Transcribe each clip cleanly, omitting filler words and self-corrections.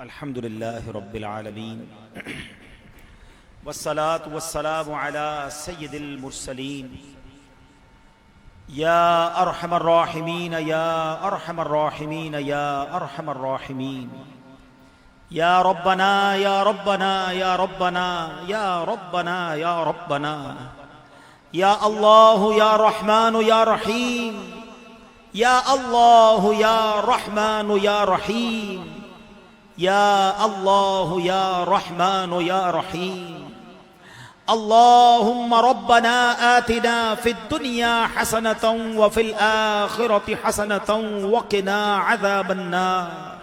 الحمد لله رب العالمين والصلاة والسلام على سيد المرسلين يا أرحم الراحمين يا أرحم الراحمين يا أرحم الراحمين يا ربنا يا ربنا يا ربنا يا ربنا يا ربنا يا الله يا رحمن يا رحيم يا الله يا رحمن يا رحيم يا الله يا رحمن يا رحيم اللهم ربنا آتنا في الدنيا حسنة وفي الآخرة حسنة وقنا عذاب النار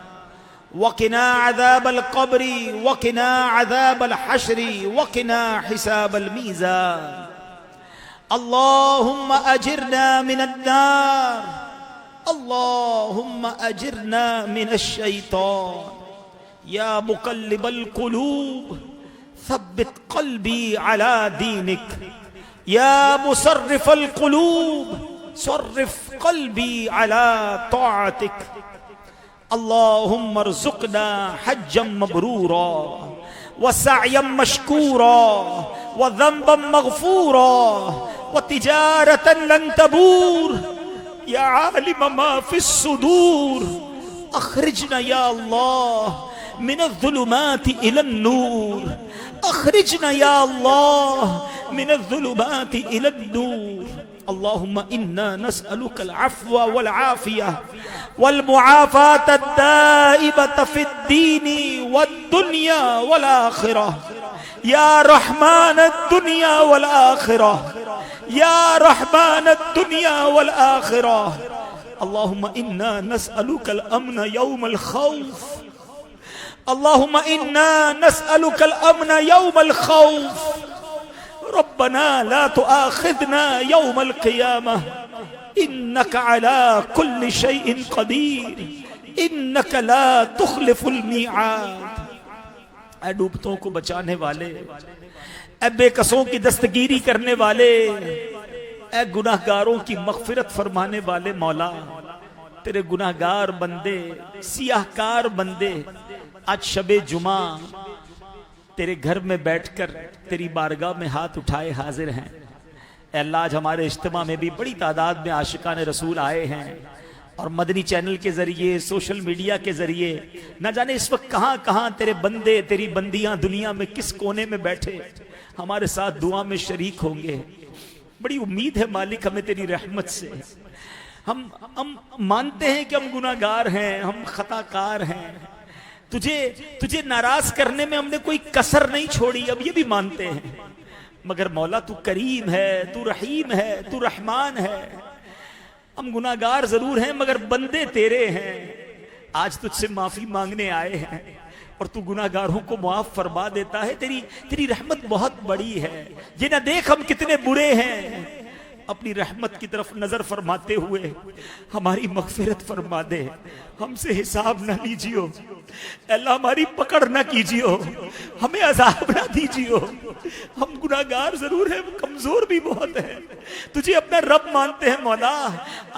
وقنا عذاب القبر وقنا عذاب الحشر وقنا حساب الميزان اللهم أجرنا من النار اللهم أجرنا من الشيطان يا مقلب القلوب ثبت قلبي على دينك يا مصرف القلوب صرف قلبي على طاعتك اللهم ارزقنا حجا مبرورا وسعيا مشكورا وذنبا مغفورا وتجارة لن تبور يا عالم ما في الصدور اخرجنا يا الله من الظلمات إلى النور اخرجنا يا الله من الظلمات إلى النور اللهم إنا نسألك العفو والعافية والمعافاة الدائمة في الدين والدنيا والآخرة يا رحمن الدنيا والآخرة يا رحمن الدنيا والآخرة اللهم إنا نسألك الأمن يوم الخوف اللهم إنا نسألك الأمن يوم الخوف ربنا لا تؤاخذنا يوم القيامة إنك على كل شيء قدير إنك لا تخلف الميعاد اے ڈوبتوں کو بچانے والے اے بے کسوں کی دستگیری کرنے والے اے گناہگاروں کی مغفرت فرمانے والے مولا تیرے گناہگار بندے سیاہکار بندے آج شب جمعہ تیرے گھر میں بیٹھ کر تیری بارگاہ میں ہاتھ اٹھائے حاضر ہیں اے اللہ آج ہمارے اجتماع میں بھی بڑی تعداد میں عاشقان رسول آئے ہیں اور مدنی چینل کے ذریعے سوشل میڈیا کے ذریعے نہ جانے اس وقت کہاں کہاں تیرے بندے تیری بندیاں دنیا میں کس کونے میں بیٹھے ہمارے ساتھ دعا میں شریک ہوں گے بڑی امید ہے مالک ہمیں تیری رحمت سے ہم مانتے ہیں کہ ہم گناہگار ہیں ہم خطا کار ہیں تجھے ناراض کرنے میں ہم نے کوئی کسر نہیں چھوڑی اب یہ بھی مانتے ہیں مگر مولا تو کریم ہے تو رحیم ہے تو رحمان ہے ہم گناہگار ضرور ہیں مگر بندے تیرے ہیں آج تجھ سے معافی مانگنے آئے ہیں اور تو گناہگاروں کو معاف فرما دیتا ہے تیری رحمت بہت بڑی ہے یہ نہ دیکھ ہم کتنے برے ہیں اپنی رحمت کی طرف نظر فرماتے ہوئے ہماری مغفرت فرما دے ہم سے حساب نہ لیجیو اللہ ہماری پکڑ نہ کیجیو ہمیں عذاب نہ دیجیو ہم گناہگار ضرور ہیں کمزور بھی بہت ہیں تجھے اپنا رب مانتے ہیں مولا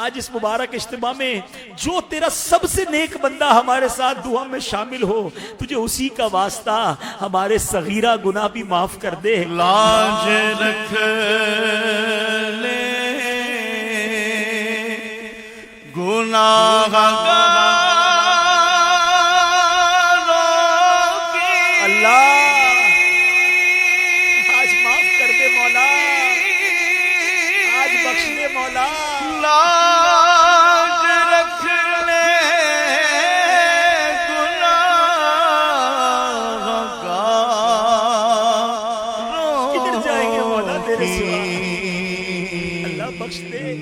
آج اس مبارک اجتماع میں جو تیرا سب سے نیک بندہ ہمارے ساتھ دعا میں شامل ہو تجھے اسی کا واسطہ ہمارے صغیرہ گناہ بھی معاف کر دے لاج رکھ لے گناہ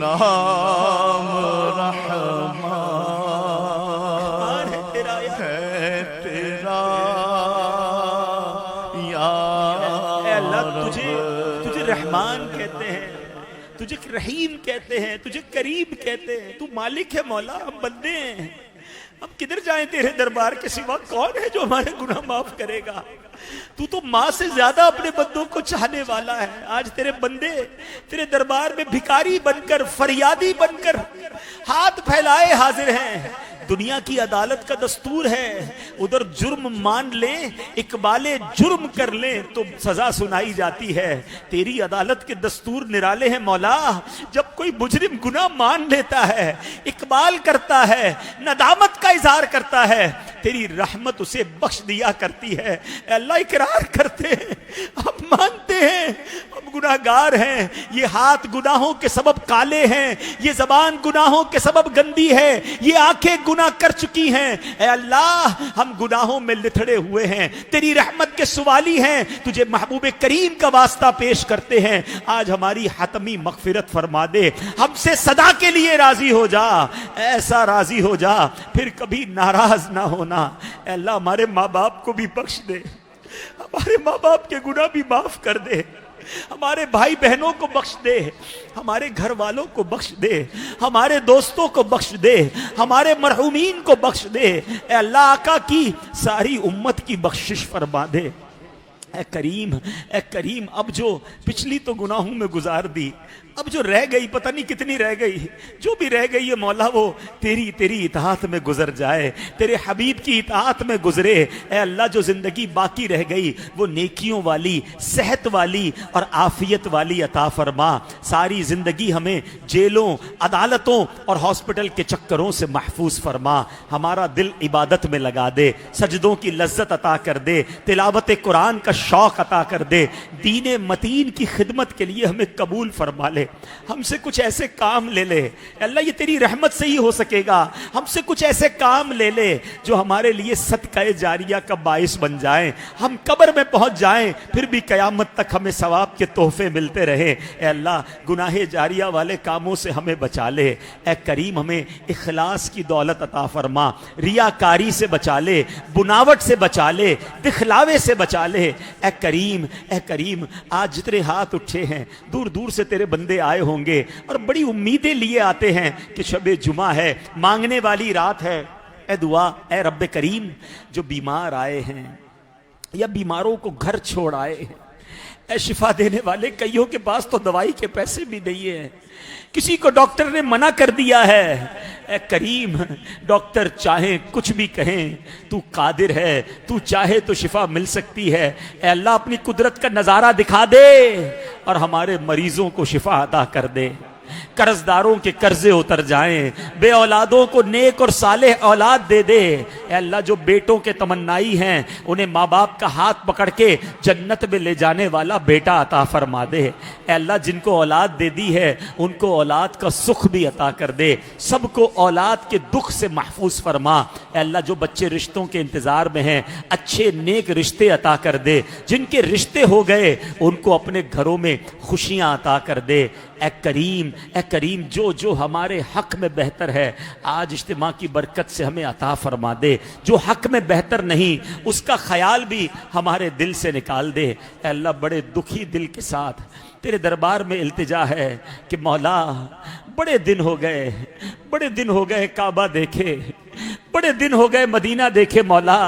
نام رحمان ہے تیرا یا اے اللہ تجھے رحمان کہتے ہیں تجھے رحیم کہتے ہیں تجھے کریم کہتے ہیں تو مالک ہے مولا ہم بندے ہیں ہم کدھر جائیں تیرے دربار کے سوا کون ہے جو ہمارے گناہ معاف کرے گا تو ماں سے زیادہ اپنے بندوں کو چاہنے والا ہے آج تیرے بندے تیرے دربار میں بھکاری بن کر فریادی بن کر ہاتھ پھیلائے حاضر ہیں دنیا کی عدالت کا دستور ہے، ادھر جرم مان لیں، اقبال جرم کر لیں تو سزا سنائی جاتی ہے۔ تیری عدالت کے دستور نرالے ہیں مولا، جب کوئی مجرم گناہ مان لیتا ہے، اقبال کرتا ہے، ندامت کا اظہار کرتا ہے، تیری رحمت اسے بخش دیا کرتی ہے۔ اے اللہ اقرار کرتے ہیں، ہم مانتے ہیں ہم گناہگار ہیں، یہ ہاتھ گناہوں کے سبب کالے ہیں، یہ زبان گناہوں کے سبب گندی ہے، یہ آنکھیں گناہ کر چکی ہیں۔ اے اللہ ہم گناہوں میں لتھڑے ہوئے ہیں، تیری رحمت کے سوالی ہیں، تجھے محبوب کریم کا واسطہ پیش کرتے ہیں، آج ہماری حتمی مغفرت فرما دے، ہم سے صدا کے لیے راضی ہو جا، ایسا راضی ہو جا پھر کبھی ناراض نہ ہونا۔ اے اللہ ہمارے ماں باپ کو بھی بخش دے، ہمارے ماں باپ کے گناہ بھی معاف کر دے، ہمارے بھائی بہنوں کو بخش دے، ہمارے گھر والوں کو بخش دے، ہمارے دوستوں کو بخش دے، ہمارے مرحومین کو بخش دے۔ اے اللہ آقا کی ساری امت کی بخشش فرما دے۔ اے کریم اب جو پچھلی تو گناہوں میں گزار دی، اب جو رہ گئی پتہ نہیں کتنی رہ گئی، جو بھی رہ گئی ہے مولا وہ تیری اطاعت میں گزر جائے، تیرے حبیب کی اطاعت میں گزرے۔ اے اللہ جو زندگی باقی رہ گئی وہ نیکیوں والی، صحت والی اور عافیت والی عطا فرما۔ ساری زندگی ہمیں جیلوں، عدالتوں اور ہاسپٹل کے چکروں سے محفوظ فرما۔ ہمارا دل عبادت میں لگا دے، سجدوں کی لذت عطا کر دے، تلاوت قرآن کا شوق عطا کر دے، دین متین کی خدمت کے لیے ہمیں قبول فرما لے، ہم سے کچھ ایسے کام لے لے۔ اللہ یہ تیری رحمت سے ہی ہو سکے گا، ہم سے کچھ ایسے کام لے لے جو ہمارے لیے صدقہ جاریہ کا باعث بن جائیں، ہم قبر میں پہنچ جائیں پھر بھی قیامت تک ہمیں ثواب کے تحفے ملتے رہے۔ اے اللہ گناہ جاریہ والے کاموں سے ہمیں بچا لے۔ اے کریم ہمیں اخلاص کی دولت عطا فرما، ریاکاری سے بچا لے، بناوٹ سے بچا لے، دکھلاوے سے بچا لے۔ اے کریم آج جتنے ہاتھ اٹھے ہیں دور دور سے تیرے بندے آئے ہوں گے اور بڑی امیدیں لیے آتے ہیں کہ شب جمعہ ہے، مانگنے والی رات ہے۔ اے دعا اے رب کریم جو بیمار آئے ہیں یا بیماروں کو گھر چھوڑ آئے ہیں، اے شفا دینے والے کئیوں کے پاس تو دوائی کے پیسے بھی نہیں ہیں، کسی کو ڈاکٹر نے منع کر دیا ہے۔ اے کریم ڈاکٹر چاہیں کچھ بھی کہیں، تو قادر ہے، تو چاہے تو شفا مل سکتی ہے۔ اے اللہ اپنی قدرت کا نظارہ دکھا دے اور ہمارے مریضوں کو شفا عطا کر دے، قرض داروں کے قرضے اتر جائیں، بے اولادوں کو نیک اور صالح اولاد دے دے۔ اے اللہ جو بیٹوں کے تمنائی ہیں انہیں ماں باپ کا ہاتھ پکڑ کے جنت میں لے جانے والا بیٹا عطا فرما دے۔ اے اللہ جن کو اولاد دے دی ہے ان کو اولاد کا سکھ بھی عطا کر دے، سب کو اولاد کے دکھ سے محفوظ فرما۔ اے اللہ جو بچے رشتوں کے انتظار میں ہیں اچھے نیک رشتے عطا کر دے، جن کے رشتے ہو گئے ان کو اپنے گھروں میں خوشیاں عطا کر دے۔ اے کریم جو ہمارے حق میں بہتر ہے آج اجتماع کی برکت سے ہمیں عطا فرما دے، جو حق میں بہتر نہیں اس کا خیال بھی ہمارے دل سے نکال دے۔ اے اللہ بڑے دکھی دل کے ساتھ تیرے دربار میں التجا ہے کہ مولا بڑے دن ہو گئے کعبہ دیکھے، بڑے دن ہو گئے مدینہ دیکھے مولا،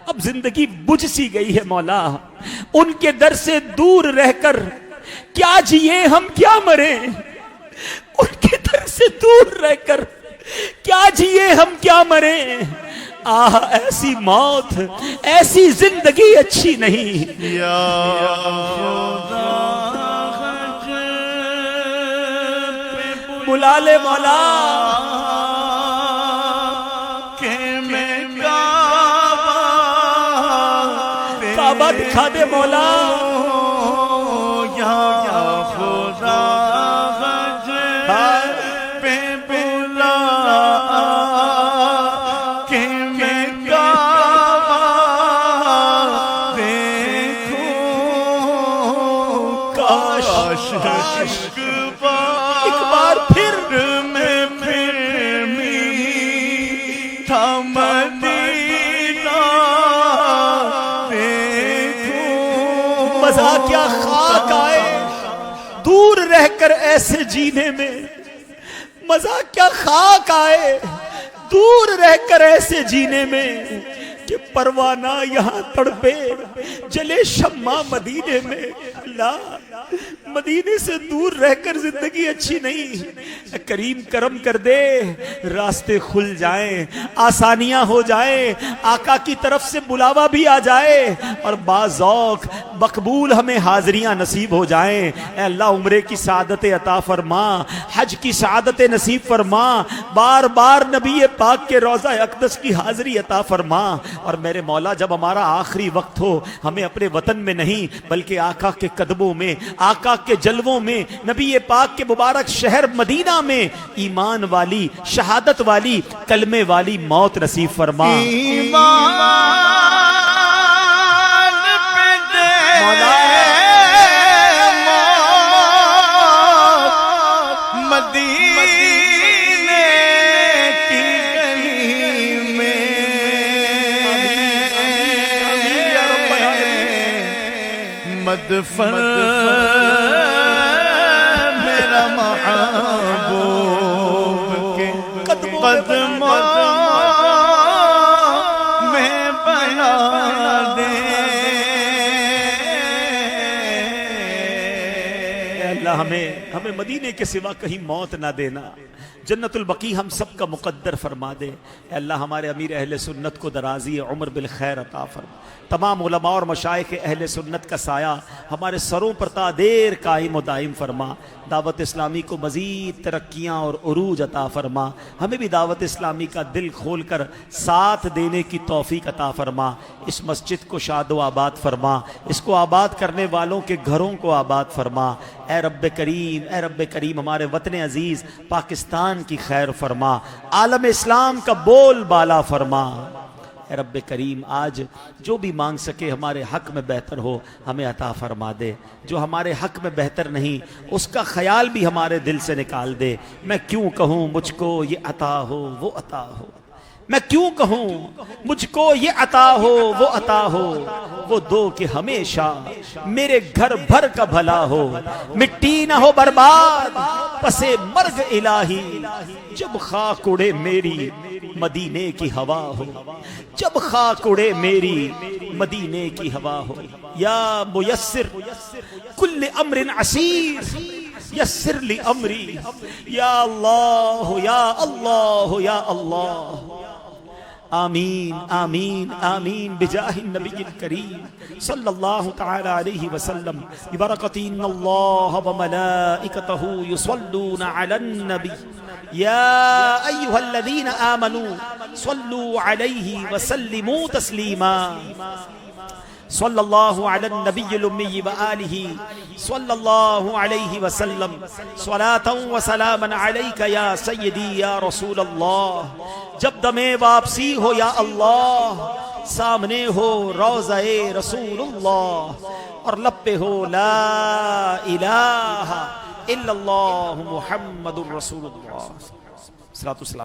اب زندگی بجھ سی گئی ہے مولا، ان کے در سے دور رہ کر کیا جیے ہم کیا مرے، ان کے در سے دور رہ کر کیا جیے ہم کیا مرے، آہ ایسی موت ایسی زندگی اچھی نہیں۔ یا خدا بلا لے مولا کہ میں کعبہ دکھا دے مولا، ایک بار پھر میں میٹھا مدینہ دیکھوں، مزہ کیا خاک آئے دور رہ کر ایسے جینے میں، مزہ کیا خاک آئے دور رہ کر ایسے جینے میں، کہ پروانہ یہاں تڑپے جلے شمع مدینے میں. اللہ مدینے سے دور رہ کر زندگی اچھی نہیں. کریم کرم کر دے، راستے کھل جائیں، آسانیاں ہو جائیں، آقا کی طرف سے بلاوا بھی آ جائے اور باذوق مقبول ہمیں حاضریاں نصیب ہو جائیں. اے اللہ عمرے کی سعادت عطا فرما، حج کی سعادت نصیب فرما، بار بار نبی پاک کے روضہ اقدس کی حاضری عطا فرما. اور میرے مولا جب ہمارا آخری وقت ہو، ہمیں اپنے وطن میں نہیں بلکہ آقا کے قدموں میں، آقا کے جلووں میں، نبی پاک کے مبارک شہر مدینہ میں ایمان والی، شہادت والی، کلمے والی موت نصیب فرما. مدفن میرا محبوب کے قدموں میں بنا دے. اے اللہ ہمیں مدینے کے سوا کہیں موت نہ دینا، جنت البقیع ہم سب کا مقدر فرما دے. اے اللہ ہمارے امیر اہل سنت کو درازی عمر بالخیر عطا فرما. تمام علماء اور مشائخ اہل سنت کا سایہ ہمارے سروں پر تا دیر قائم و دائم فرما. دعوت اسلامی کو مزید ترقیاں اور عروج عطا فرما. ہمیں بھی دعوت اسلامی کا دل کھول کر ساتھ دینے کی توفیق عطا فرما. اس مسجد کو شاد و آباد فرما، اس کو آباد کرنے والوں کے گھروں کو آباد فرما. اے رب کریم ہمارے وطن عزیز پاکستان کی خیر فرما، عالم اسلام کا بول بالا فرما. اے رب کریم آج جو بھی مانگ سکے ہمارے حق میں بہتر ہو ہمیں عطا فرما دے، جو ہمارے حق میں بہتر نہیں اس کا خیال بھی ہمارے دل سے نکال دے. میں کیوں کہوں مجھ کو یہ عطا ہو وہ عطا ہو، میں کیوں کہوں مجھ کو یہ عطا ہو وہ عطا ہو، وہ دو کہ ہمیشہ میرے گھر بھر کا بھلا ہو. مٹی نہ ہو برباد پسے مرگ الہی، جب خاک اڑے میری مدینے کی ہوا ہو، جب خاک اڑے میری مدینے کی ہوا ہو. یا میسر کل امر عسیر یسر لی امری، یا اللہ یا اللہ یا اللہ. آمین آمین آمین بجاہ النبی الکریم صلی اللہ تعالی علیہ وسلم ببرکۃ ان اللہ وملائکتہ یصلون علی النبی یا ایھا الذین آمنوا صلوا علیہ وسلموا تسلیما. صلی اللہ علی النبی الامی وآلہ صلی اللہ علیہ وسلم صلاۃ و سلاما علیک یا سیدی یا رسول اللہ. جب دم واپسی ہو یا اللہ، سامنے ہو روضہ رسول اللہ اور لب پہ ہو لا الہ الا اللہ محمد الرسول اللہ. صلاۃ والسلام.